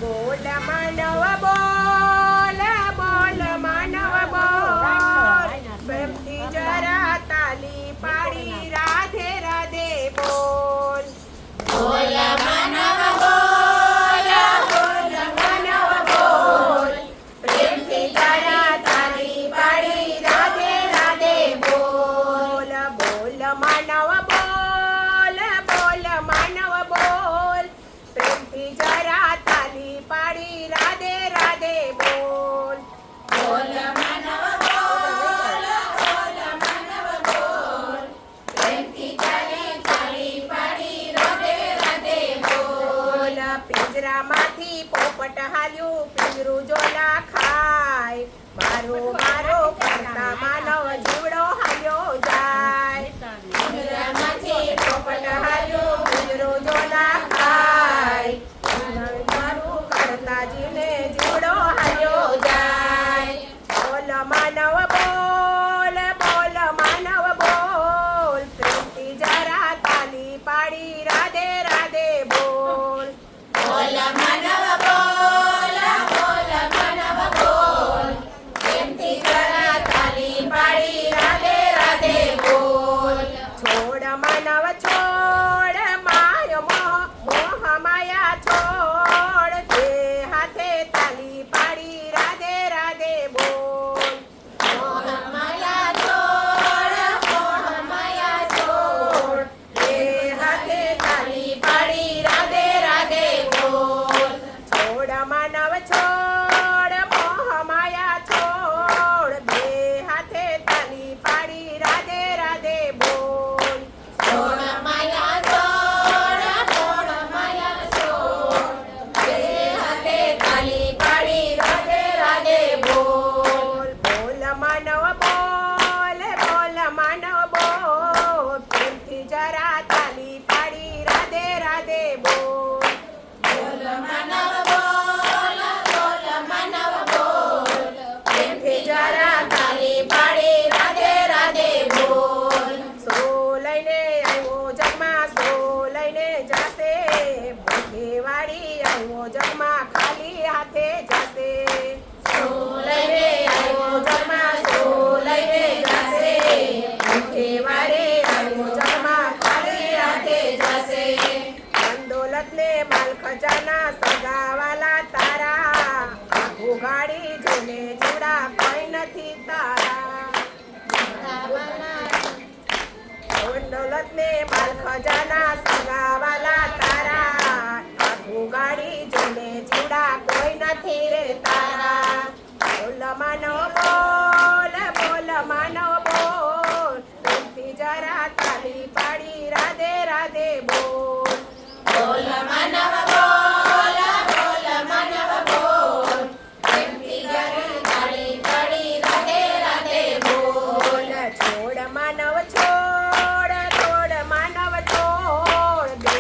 બોલ માનવ બોલ, બોલ માનવ બોલ, પ્રેમથી જરા તાલી પાડી રાધે રાધે બોલ. બોલ માનવ બોલ, બોલ માનવ બોલ, પ્રેમથી જરા તાલી પાડી રાધે રાધે બોલ. બોલ માનવ બોલ, બોલ માનવ બોલ, પ્રેમથી જરા તાલી પાડી રાધે રાધે બોલ. બોલ માનવ બોલ, બોલ માનવ બોલ, પ્રેમથી તાલી પાડી રાધે રાધે બોલ. પિંજરામાંથી પોપટ હાલ્યું, પિંજરું જોલા ખાય, મારો મારો કરતા માનવ જીવડો હાલ્યો જાય. પિંજરામાંથી પોપટ હાલ્યું, પિંજરું જોલા ખાય, મારું કરતા જીવને જીવડો હાલ્યો જાય. બોલ માનવ બોલ, બોલ માનવ બોલ, પ્રેમથી જરા તાલી પાડી રાધે રાધે બોલ. બોલ માનવ બોલ, બોલ માનવ બોલ, પ્રેમથી જરા તાલી પાડી રાધે રાધે બોલ. છોડ માનવ છોડ, માય મોહ માયા છોડ, તે હાથે તાલી પાડી રાધે રાધે બોલ. મોહ માયા છોડ, મોહ માયા છોડ, તે હાથે તાલી પાડી રાધે રાધે બોલ. છોડ માનવ છોડ, મોહ માયા છોડ, બે હાથે તાલી પાડી રાધે રાધે બોલ. છોડ માયા છોડ, છોડ માયા છોડ, બે હાથે તાલી પાડી રાધે રાધે બોલ. બોલ માનવ બોલ, બોલ માનવ બોલ, પ્રેમથી જરા તાલી પાડી રાધે રાધે બોલ. બોલ માનવ બોલ, બોલ માનવ બોલ, પ્રેમથી જરા તાલી પાડી રાધે રાધે બોલ. સો લઈને આવ્યો જગમાં, સો લઈને જાશે, ભૂખેવાડી આવ્યો જગમાં, ખાલી હાથે જાશે. સો લઈને આવ્યો જગમાં, સો લઈને જાશે, ભૂખેવાડી આવ્યો જગમાં, ખાલી હાથે જશે. દોલતને માલ ખજાના સગાવાલા તારા, આખું ગાડી જોને ચૂડા કોઈ નથી તારા. દોલતને માલ ખજાના સગાવાલા તારા, આખું ગાડી જોને ચૂડા કોઈ નથી રે તારા. બોલ માનવ બોલ, બોલ માનવ બોલ, પ્રેમથી જરા તાલી પાડી રાધે રાધે બોલ. બોલ માનવ બોલ, બોલ માનવ બોલ, પ્રેમથી જરા તાલી પાડી રાધે રાધે બોલ. છોડ માનવ છોડ, છોડ માનવ છોડ, બે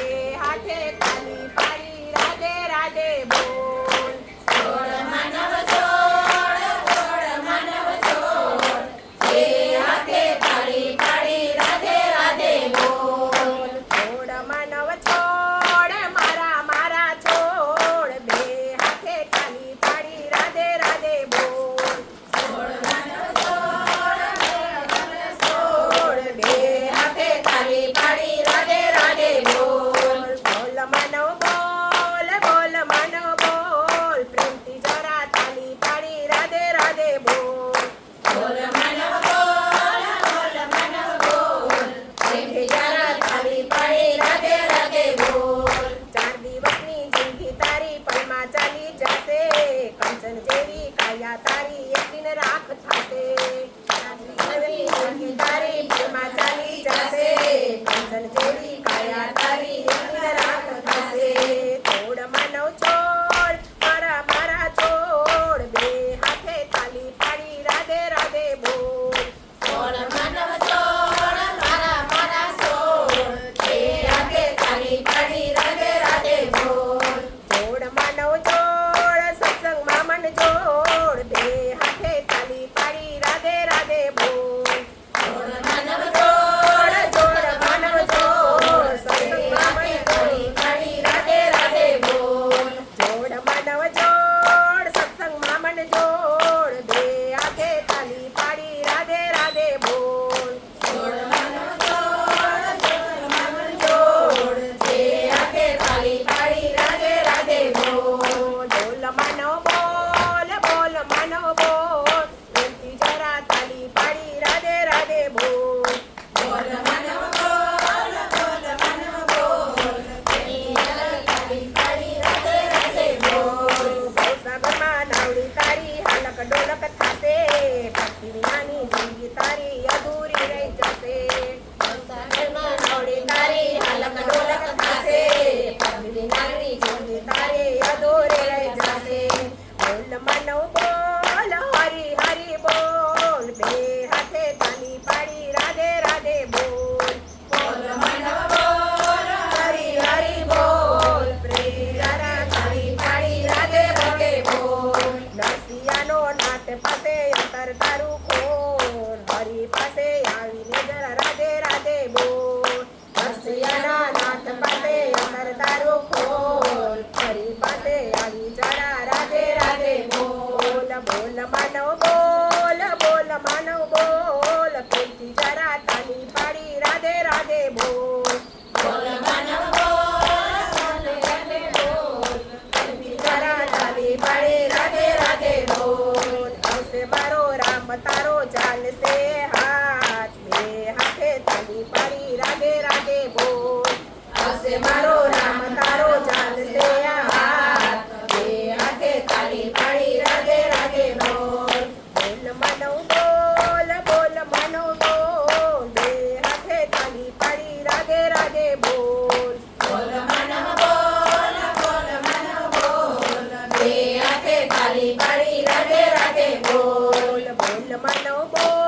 મારો રામ તારો ચાલશે આ હાથ બે હાથે તાળી પાડી રાધે રાધે બોલ બોલ માનવ બોલ બોલ માનવ બોલ બે હાથે તાળી પાડી રાધે રાધે બોલ બોલ માનવ બોલ બોલ માનવ બોલ બે હાથે તાળી પાડી રાધે રાધે બોલ બોલ બોલ માનવ બોલ